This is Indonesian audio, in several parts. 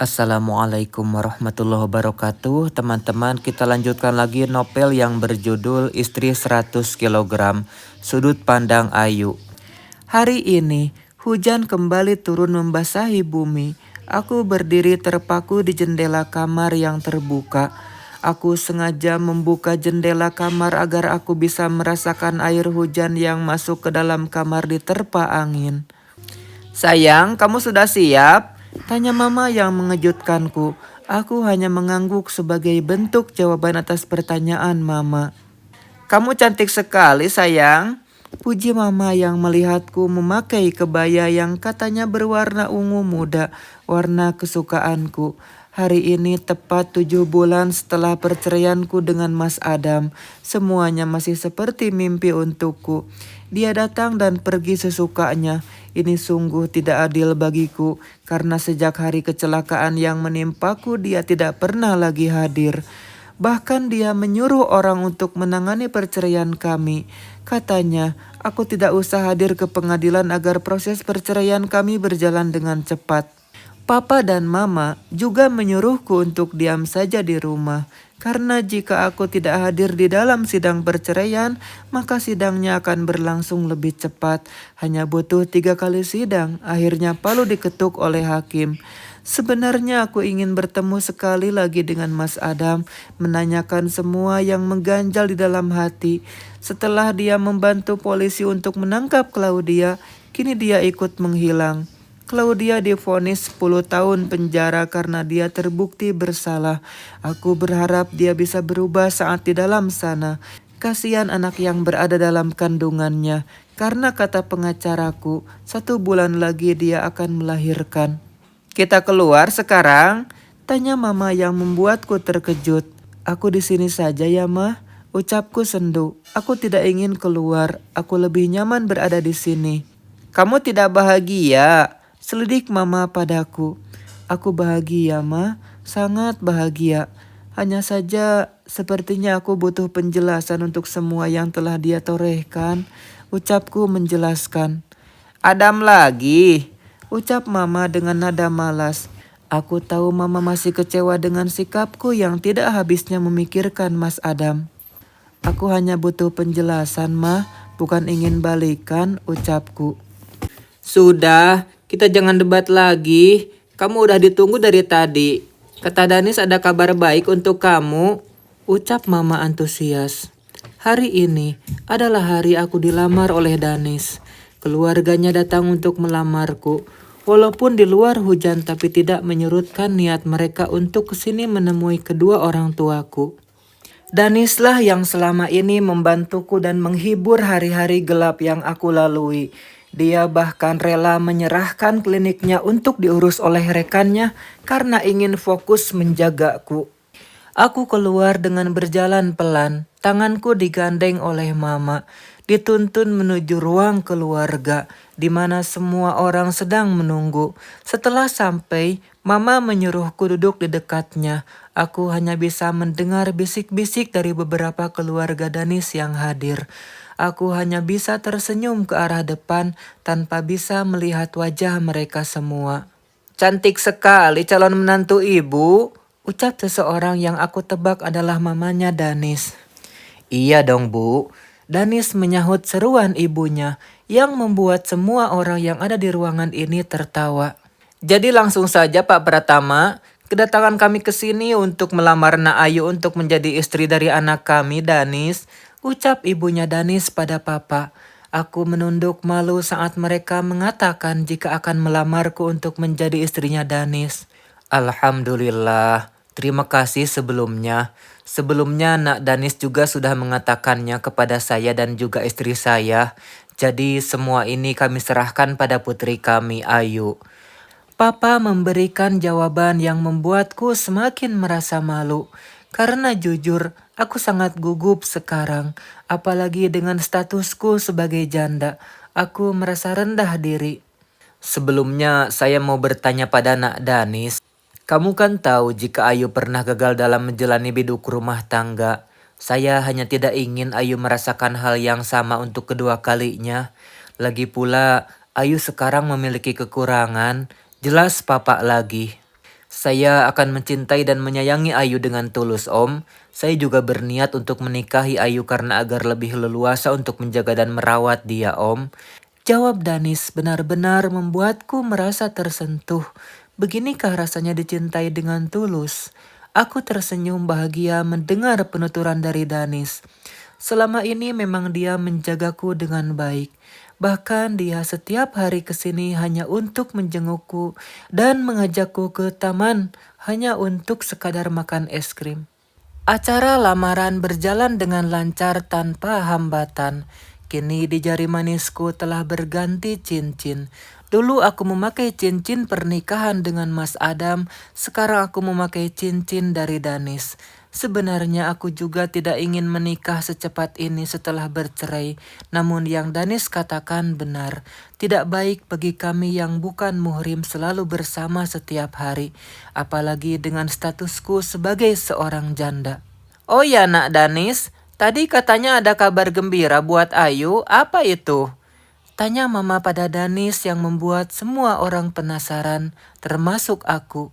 Assalamualaikum warahmatullahi wabarakatuh. Teman-teman, kita lanjutkan lagi novel yang berjudul Istri 100 kg, Sudut Pandang Ayu. Hari ini, hujan kembali turun membasahi bumi. Aku berdiri terpaku di jendela kamar yang terbuka. Aku sengaja membuka jendela kamar agar aku bisa merasakan air hujan yang masuk ke dalam kamar diterpa angin. Sayang, kamu sudah siap? Tanya mama yang mengejutkanku. Aku hanya mengangguk sebagai bentuk jawaban atas pertanyaan mama. Kamu cantik sekali sayang. Puji mama yang melihatku memakai kebaya yang katanya berwarna ungu muda, warna kesukaanku. Hari ini tepat 7 bulan setelah perceraianku dengan Mas Adam. Semuanya masih seperti mimpi untukku. Dia datang dan pergi sesukanya. Ini sungguh tidak adil bagiku, karena sejak hari kecelakaan yang menimpaku dia tidak pernah lagi hadir. Bahkan dia menyuruh orang untuk menangani perceraian kami. Katanya, aku tidak usah hadir ke pengadilan agar proses perceraian kami berjalan dengan cepat. Papa dan Mama juga menyuruhku untuk diam saja di rumah. Karena jika aku tidak hadir di dalam sidang perceraian, maka sidangnya akan berlangsung lebih cepat. Hanya butuh 3 kali sidang, akhirnya palu diketuk oleh hakim. Sebenarnya aku ingin bertemu sekali lagi dengan Mas Adam, menanyakan semua yang mengganjal di dalam hati. Setelah dia membantu polisi untuk menangkap Claudia, kini dia ikut menghilang. Claudia divonis 10 tahun penjara karena dia terbukti bersalah. Aku berharap dia bisa berubah saat di dalam sana. Kasihan anak yang berada dalam kandungannya. Karena kata pengacaraku, 1 bulan lagi dia akan melahirkan. Kita keluar sekarang? Tanya mama yang membuatku terkejut. Aku di sini saja ya mah, ucapku sendu. Aku tidak ingin keluar, aku lebih nyaman berada di sini. Kamu tidak bahagia? Selidik mama padaku. Aku bahagia ma, sangat bahagia. Hanya saja sepertinya aku butuh penjelasan untuk semua yang telah dia torehkan. Ucapku menjelaskan. Adam lagi, ucap mama dengan nada malas. Aku tahu mama masih kecewa dengan sikapku yang tidak habisnya memikirkan Mas Adam. Aku hanya butuh penjelasan mah, bukan ingin balikan, ucapku. Sudah, kita jangan debat lagi. Kamu udah ditunggu dari tadi. Kata Danis ada kabar baik untuk kamu, ucap mama antusias. Hari ini adalah hari aku dilamar oleh Danis. Keluarganya datang untuk melamarku. Walaupun di luar hujan tapi tidak menyurutkan niat mereka untuk kesini menemui kedua orang tuaku. Danislah yang selama ini membantuku dan menghibur hari-hari gelap yang aku lalui. Dia bahkan rela menyerahkan kliniknya untuk diurus oleh rekannya karena ingin fokus menjagaku. Aku keluar dengan berjalan pelan, tanganku digandeng oleh mama, dituntun menuju ruang keluarga, di mana semua orang sedang menunggu. Setelah sampai, mama menyuruhku duduk di dekatnya. Aku hanya bisa mendengar bisik-bisik dari beberapa keluarga Danis yang hadir. Aku hanya bisa tersenyum ke arah depan tanpa bisa melihat wajah mereka semua. Cantik sekali calon menantu ibu, ucap seseorang yang aku tebak adalah mamanya Danis. Iya dong bu, Danis menyahut seruan ibunya yang membuat semua orang yang ada di ruangan ini tertawa. Jadi langsung saja Pak Pratama, kedatangan kami ke sini untuk melamar Nak Ayu untuk menjadi istri dari anak kami Danis, ucap ibunya Danis pada papa. Aku menunduk malu saat mereka mengatakan jika akan melamarku untuk menjadi istrinya Danis. Alhamdulillah, terima kasih sebelumnya. Sebelumnya Nak Danis juga sudah mengatakannya kepada saya dan juga istri saya. Jadi semua ini kami serahkan pada putri kami Ayu. Papa memberikan jawaban yang membuatku semakin merasa malu. Karena jujur, aku sangat gugup sekarang. Apalagi dengan statusku sebagai janda. Aku merasa rendah diri. Sebelumnya saya mau bertanya pada Nak Danis. Kamu kan tahu jika Ayu pernah gagal dalam menjalani biduk rumah tangga. Saya hanya tidak ingin Ayu merasakan hal yang sama untuk kedua kalinya. Lagi pula, Ayu sekarang memiliki kekurangan. Jelas papa lagi. Saya akan mencintai dan menyayangi Ayu dengan tulus, Om. Saya juga berniat untuk menikahi Ayu karena agar lebih leluasa untuk menjaga dan merawat dia, Om. Jawab Danis benar-benar membuatku merasa tersentuh. Beginikah rasanya dicintai dengan tulus? Aku tersenyum bahagia mendengar penuturan dari Danis. Selama ini memang dia menjagaku dengan baik. Bahkan dia setiap hari kesini hanya untuk menjengukku dan mengajakku ke taman hanya untuk sekadar makan es krim. Acara lamaran berjalan dengan lancar tanpa hambatan. Kini di jari manisku telah berganti cincin. Dulu aku memakai cincin pernikahan dengan Mas Adam, sekarang aku memakai cincin dari Danis. Sebenarnya aku juga tidak ingin menikah secepat ini setelah bercerai, namun yang Danis katakan benar. Tidak baik bagi kami yang bukan muhrim selalu bersama setiap hari, apalagi dengan statusku sebagai seorang janda. Oh ya nak Danis, tadi katanya ada kabar gembira buat Ayu, apa itu? Tanya mama pada Danis yang membuat semua orang penasaran, termasuk aku.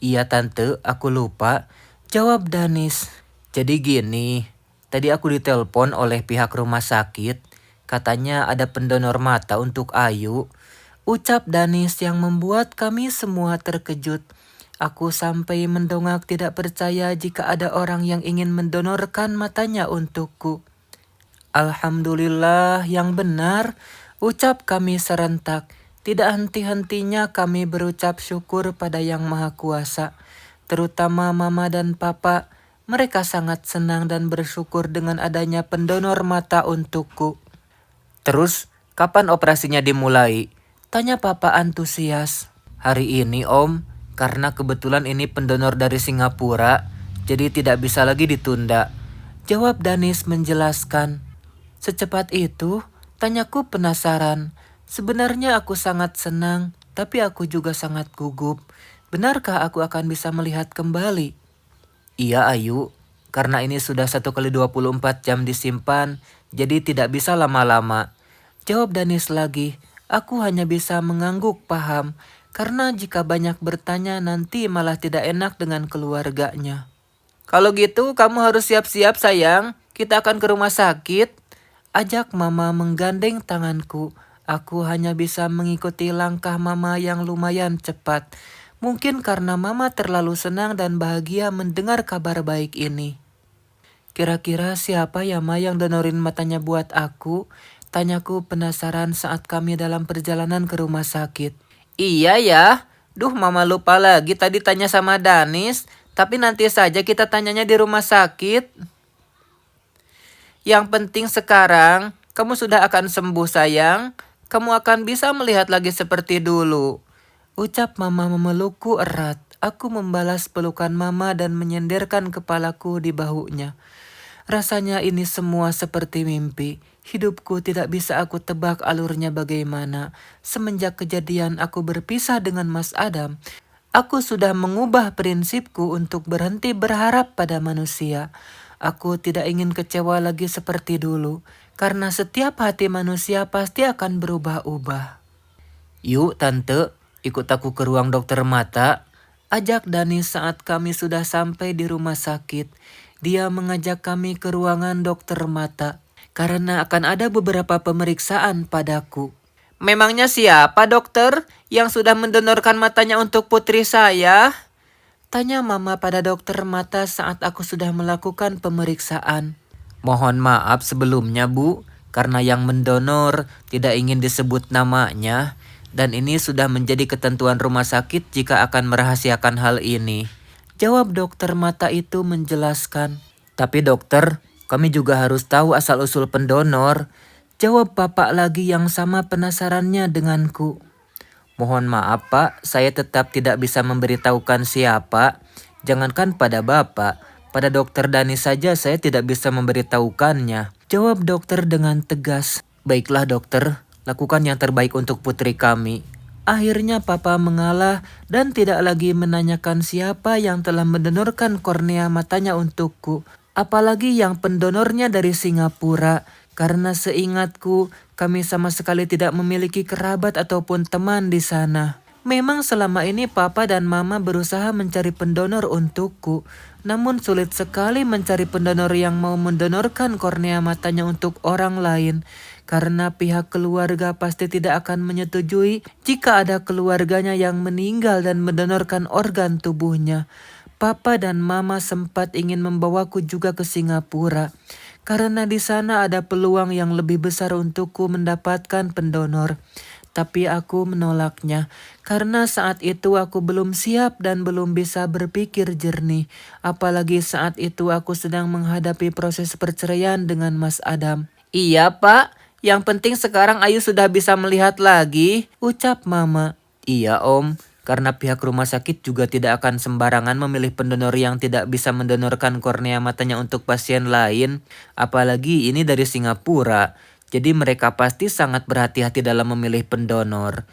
Iya tante, aku lupa. Jawab Danis. Jadi gini, tadi aku ditelepon oleh pihak rumah sakit. Katanya ada pendonor mata untuk Ayu. Ucap Danis yang membuat kami semua terkejut. Aku sampai mendongak tidak percaya jika ada orang yang ingin mendonorkan matanya untukku. Alhamdulillah yang benar, ucap kami serentak. Tidak henti-hentinya kami berucap syukur pada Yang Maha Kuasa. Terutama mama dan papa, mereka sangat senang dan bersyukur dengan adanya pendonor mata untukku. Terus, kapan operasinya dimulai? Tanya papa antusias. Hari ini om, karena kebetulan ini pendonor dari Singapura, jadi tidak bisa lagi ditunda. Jawab Danis menjelaskan. Secepat itu, tanyaku penasaran. Sebenarnya aku sangat senang, tapi aku juga sangat gugup. Benarkah aku akan bisa melihat kembali? Iya Ayu, karena ini sudah 1 kali 24 jam disimpan, jadi tidak bisa lama-lama. Jawab Danis lagi, aku hanya bisa mengangguk paham, karena jika banyak bertanya nanti malah tidak enak dengan keluarganya. Kalau gitu kamu harus siap-siap sayang, kita akan ke rumah sakit. Ajak mama menggandeng tanganku. Aku hanya bisa mengikuti langkah mama yang lumayan cepat. Mungkin karena mama terlalu senang dan bahagia mendengar kabar baik ini. Kira-kira siapa ya ma yang donorin matanya buat aku? Tanyaku penasaran saat kami dalam perjalanan ke rumah sakit. Iya ya, duh mama lupa lagi tadi tanya sama Danis. Tapi nanti saja kita tanyanya di rumah sakit. Yang penting sekarang, kamu sudah akan sembuh sayang. Kamu akan bisa melihat lagi seperti dulu. Ucap mama memelukku erat. Aku membalas pelukan mama dan menyenderkan kepalaku di bahunya. Rasanya ini semua seperti mimpi. Hidupku tidak bisa aku tebak alurnya bagaimana. Semenjak kejadian aku berpisah dengan Mas Adam, aku sudah mengubah prinsipku untuk berhenti berharap pada manusia. Aku tidak ingin kecewa lagi seperti dulu, karena setiap hati manusia pasti akan berubah-ubah. Yuk tante, ikut aku ke ruang dokter mata. Ajak Danis saat kami sudah sampai di rumah sakit. Dia mengajak kami ke ruangan dokter mata, karena akan ada beberapa pemeriksaan padaku. Memangnya siapa dokter yang sudah mendonorkan matanya untuk putri saya? Tanya mama pada dokter mata saat aku sudah melakukan pemeriksaan. Mohon maaf sebelumnya bu, karena yang mendonor tidak ingin disebut namanya. Dan ini sudah menjadi ketentuan rumah sakit jika akan merahasiakan hal ini. Jawab dokter mata itu menjelaskan. Tapi dokter, kami juga harus tahu asal-usul pendonor. Jawab bapak lagi yang sama penasarannya denganku. Mohon maaf pak, saya tetap tidak bisa memberitahukan siapa. Jangankan pada bapak, pada dokter Dani saja saya tidak bisa memberitahukannya. Jawab dokter dengan tegas. Baiklah dokter, lakukan yang terbaik untuk putri kami. Akhirnya papa mengalah dan tidak lagi menanyakan siapa yang telah mendonorkan kornea matanya untukku. Apalagi yang pendonornya dari Singapura. Karena seingatku, kami sama sekali tidak memiliki kerabat ataupun teman di sana. Memang selama ini papa dan mama berusaha mencari pendonor untukku. Namun sulit sekali mencari pendonor yang mau mendonorkan kornea matanya untuk orang lain. Karena pihak keluarga pasti tidak akan menyetujui jika ada keluarganya yang meninggal dan mendonorkan organ tubuhnya. Papa dan mama sempat ingin membawaku juga ke Singapura. Karena di sana ada peluang yang lebih besar untukku mendapatkan pendonor. Tapi aku menolaknya, karena saat itu aku belum siap dan belum bisa berpikir jernih. Apalagi saat itu aku sedang menghadapi proses perceraian dengan Mas Adam. Iya pak, yang penting sekarang Ayu sudah bisa melihat lagi, ucap mama. Iya om, karena pihak rumah sakit juga tidak akan sembarangan memilih pendonor yang tidak bisa mendonorkan kornea matanya untuk pasien lain. Apalagi ini dari Singapura. Jadi mereka pasti sangat berhati-hati dalam memilih pendonor.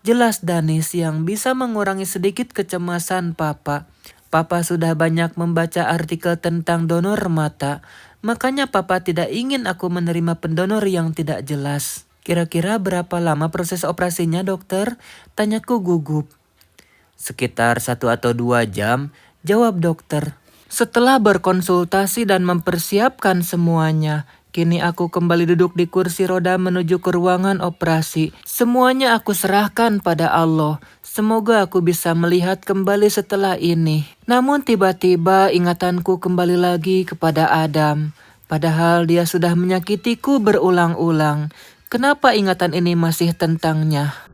Jelas Danis yang bisa mengurangi sedikit kecemasan papa. Papa sudah banyak membaca artikel tentang donor mata. Makanya papa tidak ingin aku menerima pendonor yang tidak jelas. Kira-kira berapa lama proses operasinya dokter? Tanyaku gugup. Sekitar 1 atau 2 jam, jawab dokter. Setelah berkonsultasi dan mempersiapkan semuanya, kini aku kembali duduk di kursi roda menuju ke ruangan operasi. Semuanya aku serahkan pada Allah. Semoga aku bisa melihat kembali setelah ini. Namun tiba-tiba ingatanku kembali lagi kepada Adam. Padahal dia sudah menyakitiku berulang-ulang. Kenapa ingatan ini masih tentangnya?